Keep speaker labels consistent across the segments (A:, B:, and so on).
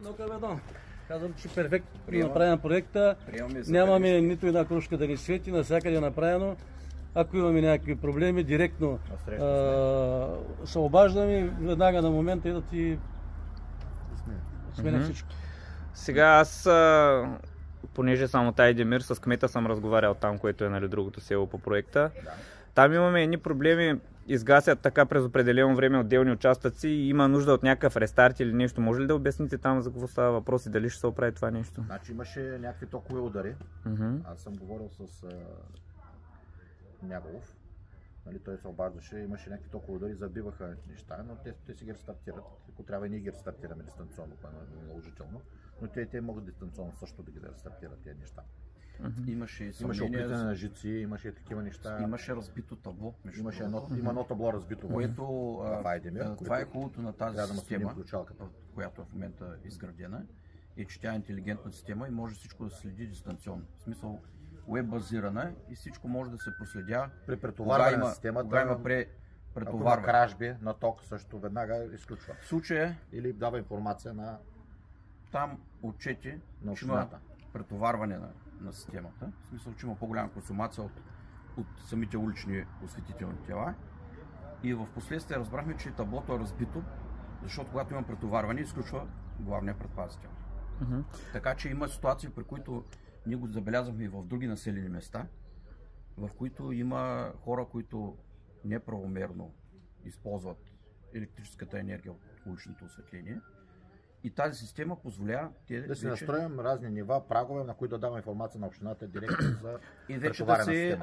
A: Но Кабедон, казвам, че перфектно направен проекта. Нямаме нито една кружка да ни свети, навсякъде е направено. Ако имаме някакви проблеми, директно се обаждаме, веднага на момента и да ти сменя всичко.
B: Сега аз, понеже съм от Айдемир, с кмета съм разговарял там, което е другото село по проекта. Да. Там имаме едни проблеми, изгасят така през определено време отделни участъци и има нужда от някакъв рестарт или нещо. Може ли да обясните там за какво става въпрос и дали ще се оправи това нещо?
C: Значи имаше някакви токови удари. Аз съм говорил с Нягов. Нали, той се обаждаше, имаше някакви токови удари, забиваха неща, но те си ги рестартират. Ако трябва и ние ги рестартираме дистанционно, което е наложително. Но те могат дистанционно също да ги рестартират тези неща.
D: Имаше
C: оплитане на жици, имаше такива неща.
D: Имаше разбито табло.
C: Има едно табло разбито,
D: което
C: в Айдемир.
D: Това е хубавото на тази система, която в момента е изградена, е, че тя е интелигентна система и може всичко да се следи дистанционно. В смисъл, уеб базирана и всичко може да се проследя.
C: При претоварване на системата,
D: кога има претоварване.
C: Ако има кражби на ток, също веднага изключва.
D: В случая
C: или дава информация на
D: там отчети,
C: на
D: че има претоварване на системата. В смисъл, че има по-голяма консумация от самите улични осветителни тела. И в последствие разбрахме, че таблото е разбито, защото когато има претоварване, изключва главния предпазител. Така че има ситуации, при които ние го забелязваме и в други населени места, в които има хора, които неправомерно използват електрическата енергия от уличното осветление. И тази система позволява
C: да си настроим разни нива, прагове, на които да даваме информация на общината директно за
D: и вече да се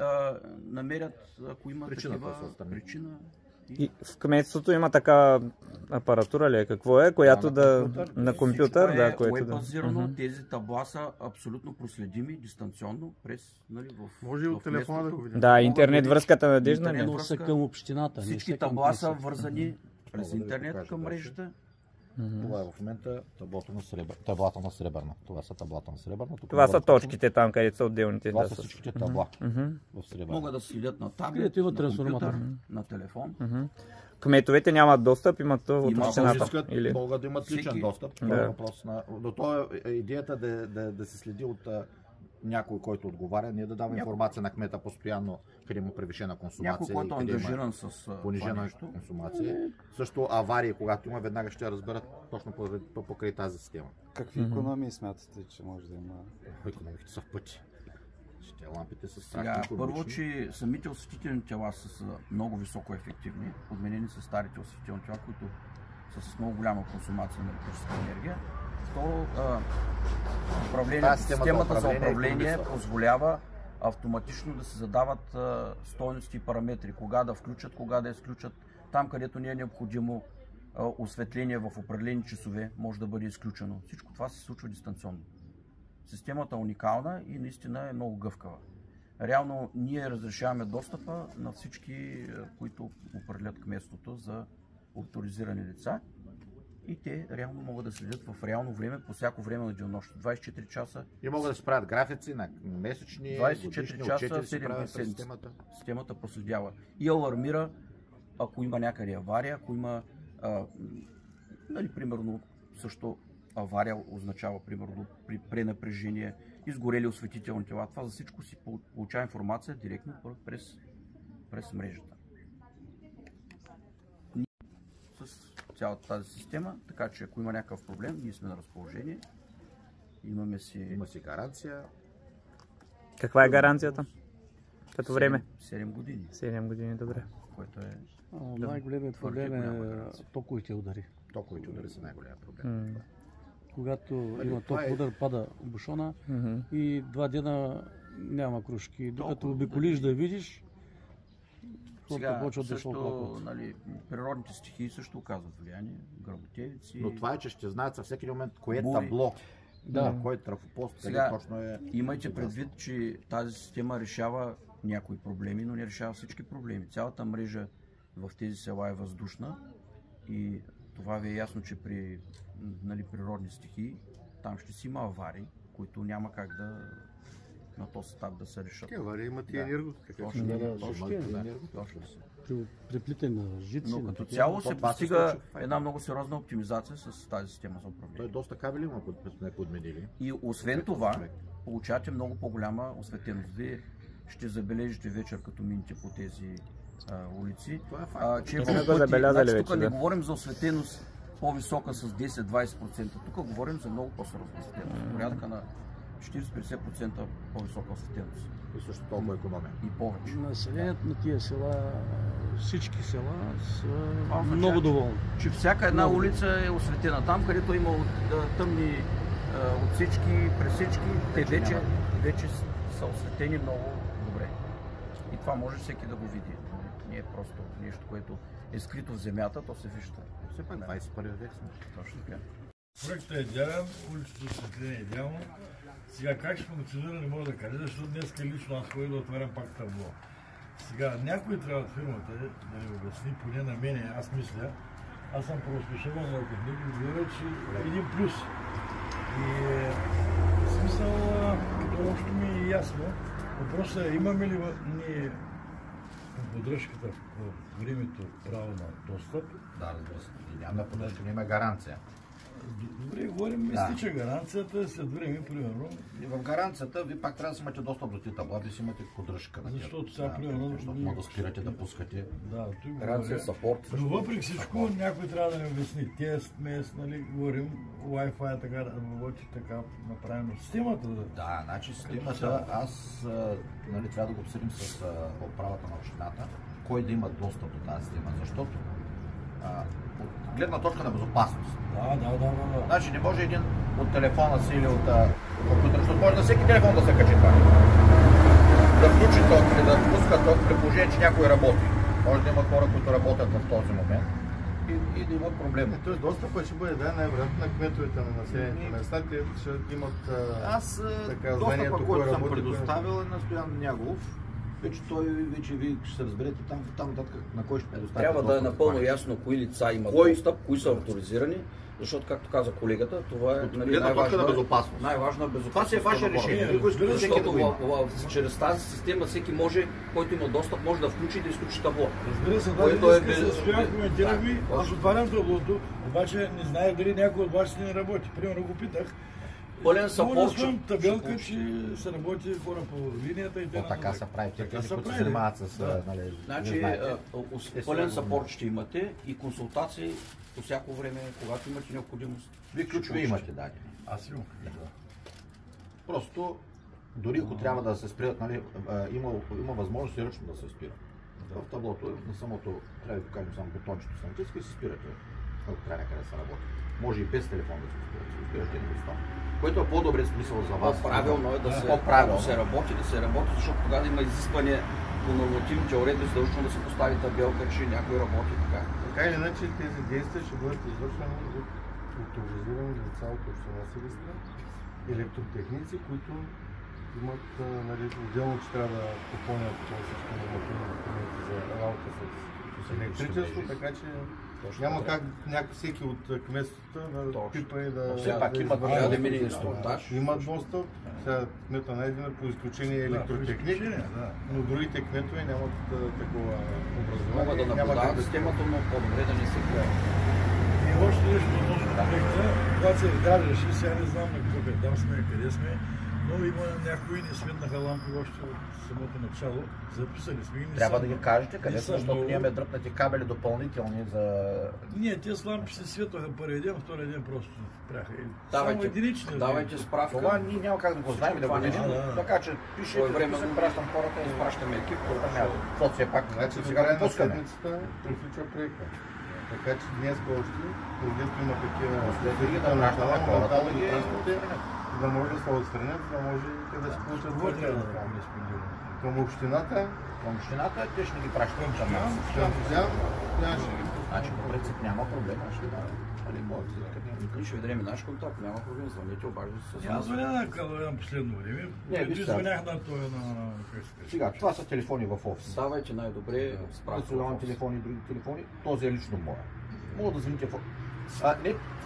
D: намерят, ако има такива причина.
B: И в кметството има така апаратура ли? Какво е? Която на компютър?
D: Да, което е базирано. Тези табла са абсолютно проследими дистанционно през
E: може и от телефона да го видим.
B: Да, интернет връзката надежда ли?
A: Интернет връзка към общината.
D: Всички табла са вързани през интернет към мрежата.
C: Това е в момента таблата на Сребърна. Това са таблата на Сребърна.
B: Това са точките там, където са отделните.
C: Това са всичките табла в Сребърна.
D: Могат да следят на таблет, на компютър, на телефон.
B: Кметовете нямат достъп, имат от общината.
C: Могат да имат личен достъп. Но то е идеята да се следи от някой, който отговаря, ние да даваме информация на кмета постоянно, къде има превишена консумация.
D: Някой, който е ангажиран с
C: понижена консумация. Също аварии, когато има, веднага ще разберат точно покрай тази система.
E: Какви икономии смятате, че може да има?
C: Икономиките са в пъти. Лампите са
D: сега, първо, че самите осветителни тела са много високо ефективни. Подменени са старите осветителни тела, които са с много голяма консумация на електрическа енергия. Второ, системата за управление позволява автоматично да се задават стойности и параметри, кога да включат, кога да изключат. Там, където не е необходимо осветление в определени часове, може да бъде изключено. Всичко това се случва дистанционно. Системата е уникална и наистина е много гъвкава. Реално ние разрешаваме достъпа на всички, които определят кметството за авторизирани лица. И те реално могат да следят в реално време, по всяко време на денонощието, 24 часа.
C: И могат да се правят графици на месечни,
D: 24 часа, 7 дни седмицата. Системата проследява и алармира, ако има някъде авария, ако има, примерно, също авария означава, примерно, при пренапрежение, изгорели осветителни тела. Това за всичко си получава информация директно през мрежата. Цялата тази система, така че ако има някакъв проблем, ние сме на разположение. Има си
C: гаранция.
B: Каква е гаранцията? Като време?
D: 7 години.
B: 7 години, добре.
D: Което е
A: най-големият проблем е токовите удари.
C: Токовите удари са най-голям проблем.
A: Когато има токов удар, пада бушона и 2 дена няма кружки. Докато обиколиш да видиш,
D: сега също, природните стихии също оказват влияние, гръмотевици.
C: Но това е, че ще знаят със всеки момент кое е табло, кой е трафопост, къде точно е.
D: Имайте предвид, че тази система решава някои проблеми, но не решава всички проблеми. Цялата мрежа в тези села е въздушна и това ви е ясно, че при природни стихии там ще си има аварии, които няма как на този етап да се решат.
E: Аварии имат и енергото.
D: Точно.
A: Приплитане на жици.
D: Но като цяло се постига една много сериозна оптимизация с тази система за управление.
C: Той доста кабели има подменили.
D: И освен това, получавате много по-голяма осветеност. Вие ще забележите вечер, като минете по тези улици, че тук не говорим за осветеност по-висока с 10-20%. Тук говорим за много по-сериозна осветеност. Порядъка на 40-50% по-висока осветеност.
C: И също толкова економия.
D: И повече.
A: Населението на тия села, всички села са много доволни.
D: Че всяка една улица е осветена. Там, където има тъмни отсечки, пресечки, те вече са осветени много добре. И това може всеки да го види. Не е просто нещо, което е скрито в земята, то се вижда.
C: Все пак 21 век сме.
D: Точно така.
F: Проектът е идеален, улицата осветление е идеално. Сега как ще функционира не мога да кажа, защото днес лично аз ходя да отварям пак табло. Сега някой трябва от фирмата да ни обясни, поне на мене, аз мисля, аз съм правоспособен работник и говоря, че един плюс. И смисъл, като общо ми е ясно, въпросът е имаме ли ние поддръжката в времето право на достъп?
C: Да, разбира се. Няма поддръжка, няма гаранция.
F: Добре, говорим, изтича гаранцията, след време, примерно.
C: И в гаранцията ви пак трябва да си имате достъп до тези табла, да си имате поддръжка.
F: Защото сега, примерно,
C: защото може да спирате, да пускате.
F: Да,
D: гаранция, сапорт.
F: Но въпреки всичко, някой трябва да ни обясни. Тест, нали, говорим, Wi-Fi така работи, така направено. Системата.
C: Да, значи системата, аз нали, трябва да го обсъдим с управата на общината, кой да има достъп до тази система, защото от гледна точка на безопасност.
F: Да.
C: Значи не може един от телефона си или от компютъра, защото може на всеки телефон да се качи това. Да включи ток или да пуска ток при положение, че някой работи. Може да има хора, които работят в този момент и да имат проблем.
E: Тоест достъпът ще бъде най-вероятно на кметовете на населените места, те ще имат
C: достъпът, който съм предоставил е на Стоян Нягов. Вече той, вие ще се разберете там нататък на кой ще предоставите.
D: Трябва да е напълно ясно кои лица имат достъп, кои са авторизирани, защото, както каза колегата, това е
C: най-важна безопасност.
D: Най-важна безопасност.
C: Това е ваше решение.
D: Защото чрез тази система всеки може, който има достъп, може да включи и да изключи табло.
F: Разбира се, да Стоян коментира ви, аз отварям таблото, обаче не знае дали някой от вашите не работи. Примерно го питах.
D: Пълен сапорт.
F: Табелка, че се работи хора по линията и т.н.
C: Така се прави, които се занимават с...
D: Значи, пълен сапорт ще имате и консултации по всяко време, когато имате необходимост.
C: Вие ключове имате дадени.
F: Аз имам.
C: Просто, дори ако трябва да се спират, нали, има възможност и ръчно да се спира. В таблото, на самото, трябва да покажем само бутончето, и се спирате, ако трябва някъде да се работи. Може и без телефон да се спирате един бутон. Което е по-добре смисъл за вас.
D: По-правилно е да се работи, защото тогава има изискване по нормативните уредби, задължително да се постави табелка, че някой работи така.
E: Така или иначе тези действия ще бъдат извършвани от авторизирани лица от община Силистра, електротехници, които имат отделно, че трябва да попълнят всички нормативни документи за работа с електричество, така че няма как всеки от кметствата да пипа и да...
C: Все пак имат
D: инструктаж.
E: Имат достъп. Сега кмета на по изключение електротехник, но другите кметове нямат такова образование.
D: Могат да наблюдават системата, но по-добре да не се гледа.
F: И още нещо относно проекта, когато се изграждаше, сега не знам на какъв етап сме, къде сме, но има някои не светнаха лампи още от самото начало. Записали сме ги.
C: Трябва да ги кажете къде са, защото ние имаме дръпнати кабели допълнителни за...
F: Не, тези лампи се светваха първия ден, втория ден просто спряха.
D: Давайте справка.
C: Това ние няма как да го знаем и да го видим, така че пише време да пращам хората и изпращаме екип, защото все пак сега го пускаме.
E: Приключва проекта. Така че днес още, когато има такива
C: да пращаме хората,
E: да може да се отстранят, да може те да се получат вътре към общината.
C: Към общината те ще ги пращат към нас. Значи по принцип няма проблем, ще да.
D: Ние ще ви дадем наш контакт, няма проблем, звъните, обаждате се с нас.
F: Аз звъня на Калоян последно време. Звънях на това на...
C: Сега, това са телефони в офис.
D: Давайте най-добре справка.
C: Национални телефони и други телефони. Този е лично моя. Мога да звъните в...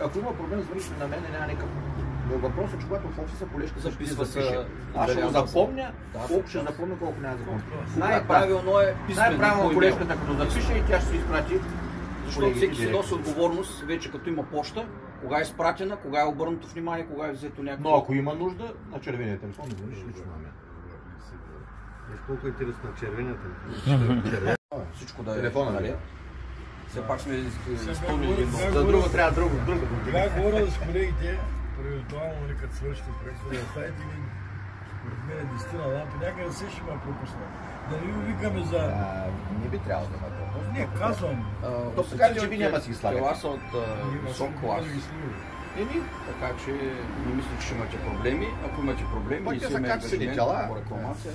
C: Ако има проблем, звъните на мен, няма никакъв Но въпросът е, че когато в офиса колежка
D: Записва се.
C: Аз ще го запомня,
D: Да,
C: колко ще запомня, колко няма да запомня.
D: Най-правилно е писмено.
C: Най-правилно колежката като запише и тя ще се изпрати.
D: Защото всеки си носи отговорност, вече като има поща, кога е изпратена, кога е обърнато внимание, кога е взето някакво.
C: Но ако има нужда, на червения телефон да звъниш лично на мен.
E: Виж колко е интересно на червения телефон.
D: Всичко да е
C: Телефона,
D: наред.
C: нали?
D: Все пак сме изпълнили едно.
C: За друго трябва друго.
F: Тогава говоря с колегите, евентуално като свършите проекта, да оставите ли според мен 10 лампи, някъде се ще ме пропусна. Да не ви викаме за...
C: Не би трябвало да ме пропусне.
F: Не, казвам.
C: То така че ви няма да си ги слагате.
D: Това са от висок клас. Така че не мисля, че ще имате проблеми. Ако имате проблеми,
C: Пък
D: не
C: те
D: си
C: са
D: имаме
C: качествени
D: ангажимент
C: тела.
D: по рекламация.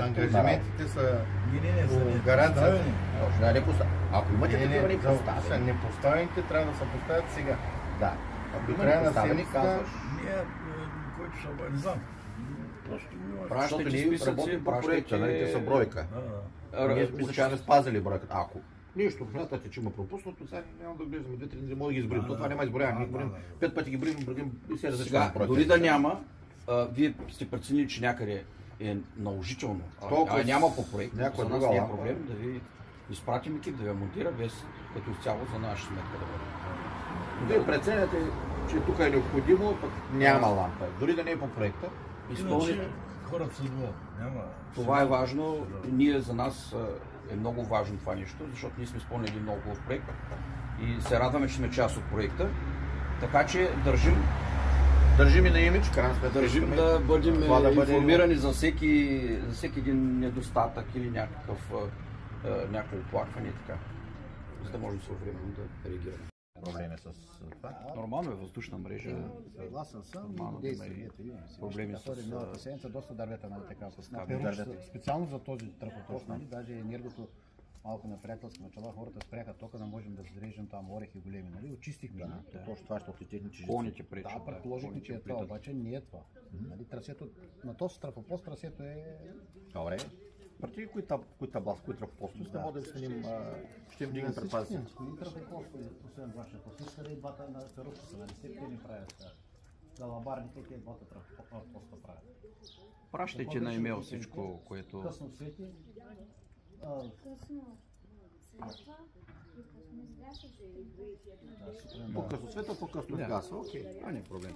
E: Ангажиментите са
F: Не,
E: по гаранция.
C: Точно, не поставя. Ако имате такива, не поставя.
E: Непоставените трябва да се поставят сега.
C: Да. Ако
E: До
C: има
E: края на
C: непоставени,
E: седмицата
C: казваш.
F: Ние, който ще обади, не знам. Просто го има.
C: Защото
D: Пращайте
C: ние
D: списъци,
C: работим по проекта, нали, те са бройка. Ние мисля, че сме спазили бройката. Ако нещо смятате, че има пропуснато, сега няма да влизаме 2-3 дни, може да ги изброим. Това няма изброяване, ние изброим 5 пъти ги броим и сега да
D: Сега, дори да няма, вие сте преценили, че някъде е наложително, а няма по проект, за нас не е проблем да ви изпратим екип, да ви монтира, без като изцяло за наша сметка да бъде.
C: Вие преценяте, че тук е необходимо, пък няма лампа. Дори да не е по проекта.
F: Иначе хората са зло.
D: Това е важно. Ние за нас е много важно това нещо, защото ние сме изпълнили много хубав проект и се радваме, че сме част от проекта. Така че
C: Държим и на имидж, крайна сметка.
D: Държим да бъдем информирани за всеки един недостатък или някакво оплакване и така, за да можем своевременно да реагираме.
C: Проблеми с това.
D: Нормално е въздушна мрежа.
G: Съгласен съм.
D: Нормално да има проблеми с...
G: Миналата седмица доста дървета, нали така, с
C: дървета.
G: специално за този трафопост, нали, даже енергото малко на приятелски начала, хората спряха тока, да можем да зарежем там орехи големи, нали, очистихме.
C: Точно това ще отлетехме, че
D: Коните пречат.
G: Да, предположихме, че е това, обаче не е това. Нали, трасето, на този трафопост трасето е...
C: Добре. Партии, които трафопостове, да може да сменим, ще им дигнем предпазите.
G: Кои трафопостове, освен вашия пост, са и двата на перушка са, нали, всеки не правят. Галабарните, те двата трафопоста правят.
D: Пращайте на имейл всичко, което...
G: Късно свети.
C: По-късно света, по-късно гаса. Окей, това не е проблем.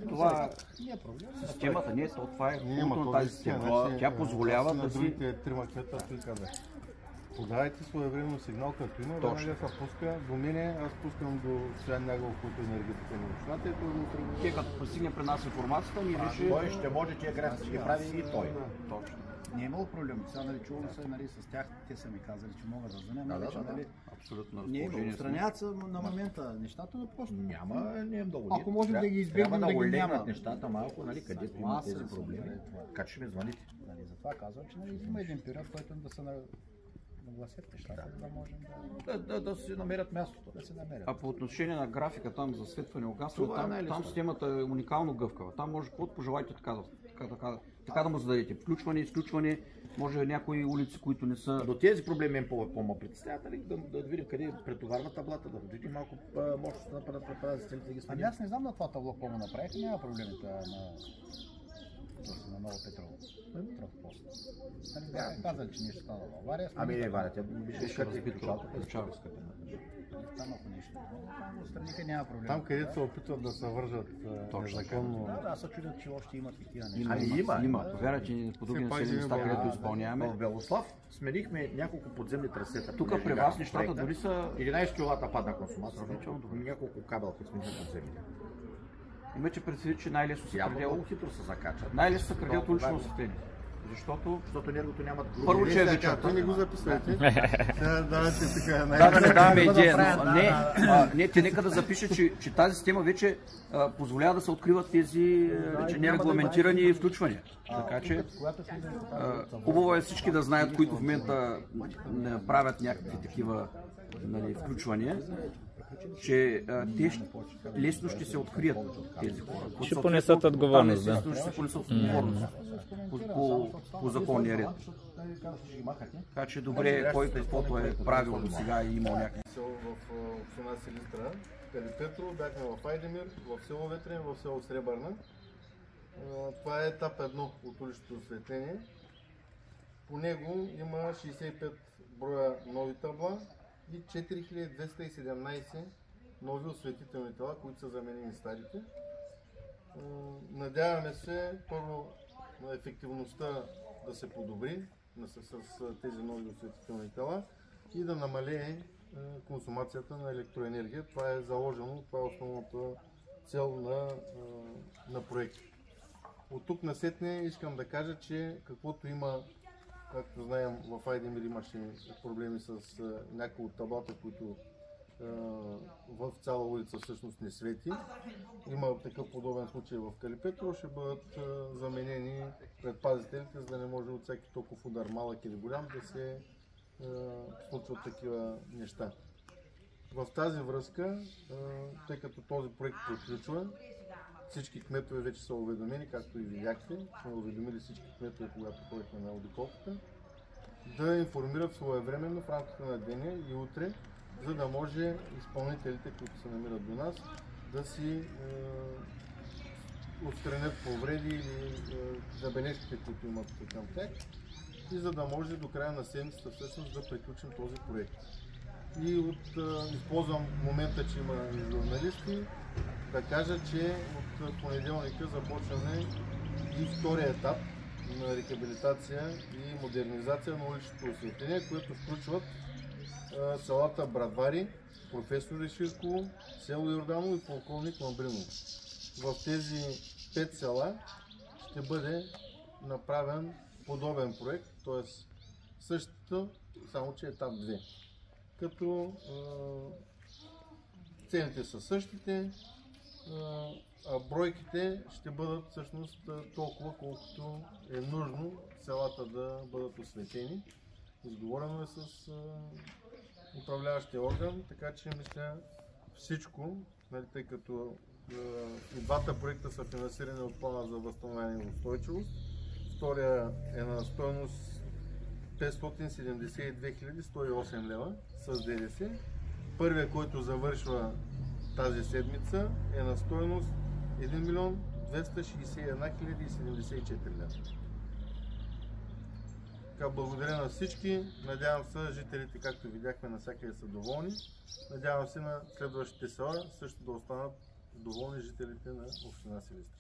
D: Това
G: Не е проблем.
D: системата не е то, това е хубавото на тази система. Тя позволява да си...
E: другите трима кмета той каза. Подавайте своевременно сигнал, като има, веднага се пуска до мене, аз пускам до Стоян Нягов, който е енергетика на общината и той го тръгва.
D: Те като постигне при нас информацията, ние вече...
C: Той ще може тия граници ще ги прави и той.
D: Точно.
G: Не е имало проблем. Сега, нали, чувам се, нали, с тях, те са ми казали, че могат да звънят, нали, че, нали,
D: Абсолютно
G: не е имало.
D: разположение.
G: Отстраняват се на момента нещата, но просто...
C: Няма, не е много.
G: Ако можем да ги избегнем, да ги
C: улегнат
G: няма.
C: нещата малко, нали, където има тези проблеми. Как ще ми звъните?
G: Нали, затова казвам, че, нали, има един период, който да се нагласят нещата, за да можем
C: Да си намерят мястото.
G: да се намерят.
D: А по отношение на графика там за светване, огасване,
C: Това е най-лесно.
D: там системата е уникално гъвкава. Там може каквото пожелаете така да му зададете. Включване, изключване, може някои улици, които не са...
C: До тези проблеми им по-ма притесняват, нали, да видим къде е претоварна таблата, да видим малко мощност на предпазителите да ги
G: Ами
C: сменим.
G: аз не знам на това табло какво му направиха, няма проблемите на Ново Петрово. Трафопост. Нали, бяха казали, че нещо стана в авария.
C: Ами, Ваня, тя беше
D: разбито
C: ключалката.
G: Там ако нещо. Там отстраниха, няма проблем.
E: Там, където се опитват да се вържат незаконно.
G: Да, се чудят, че още имат такива неща.
C: Ами има.
D: Повярвайте, по други
E: Все пак
D: населени места,
E: взимаме
D: където изпълняваме.
C: В Белослав сменихме няколко подземни трасета.
D: Тук при вас нещата дори са...
C: 11 киловата падна консумация, няколко кабелки сменихме подземни.
D: Имайте предвид, че най-лесно се краде
C: Много хитро се закачат.
D: най-лесно се краде от улично осветление. Защото
C: енергото нямат груби.
D: първо, че е
E: Той
D: вечерта.
E: не го записвайте. Давайте така
D: Да даваме идея, но не, те нека да запише, че тази система вече позволява да се откриват тези вече нерегламентирани включвания. Така че хубаво е всички да знаят, които в момента не правят някакви такива, нали, включвания, че те лесно ще се открият тези хора.
B: Ще понесат отговорност, да.
D: Ще се понесат отговорност по законния ред. Така че добре, кой каквото е правил до сега и имал някакви.
E: В община Силистра Калипетрово, бяхме в Айдемир, в село Ветрен, в село Сребърна. Това е етап 1 от уличното осветление. По него има 65 броя нови табла и 4217 нови осветителни тела, които са заменени старите. Надяваме се първо на ефективността да се подобри с тези нови осветителни тела и да намалее консумацията на електроенергия. Това е заложено, това е основната цел на проекта. От тук насетне искам да кажа, че каквото има, както знаем, в Айдемир имаше проблеми с някои от таблата, които в цяла улица всъщност не свети. Има такъв подобен случай в Калипетрово, ще бъдат заменени предпазителите, за да не може от всеки толкова удар, малък или голям, да се случват такива неща. В тази връзка, тъй като този проект приключва, всички кметове вече са уведомени, както и видяхте, сме уведомили всички кметове, когато ходихме на обиколката, да информират своевременно в рамките на деня и утре, за да може изпълнителите, които се намират до нас, да си отстранят повреди или забележките, които имат към тях, и за да може до края на седмицата всъщност да приключим този проект. И използвам момента, че има и журналисти, да кажа, че от понеделника започваме и втория етап на рехабилитация и модернизация на уличното осветление, което включват селата Брадвари, Професор Реширково, село Йорданово и полковник Мамбриново. В тези 5 села ще бъде направен подобен проект, т.е. същото, само че етап 2. Като цените са същите, а бройките ще бъдат всъщност толкова, колкото е нужно селата да бъдат осветени. Изговорено е с управляващия орган, така че мисля всичко, тъй като и двата проекта са финансирани от плана за възстановяване и устойчивост. Втория е на стойност 572 108 лева с ДДС. Първия, който завършва тази седмица, е на стойност 1 милион 261 074 лева. Благодаря на всички. Надявам се жителите, както видяхме, навсякъде са доволни. Надявам се на следващите села също да останат доволни жителите на община Силистра.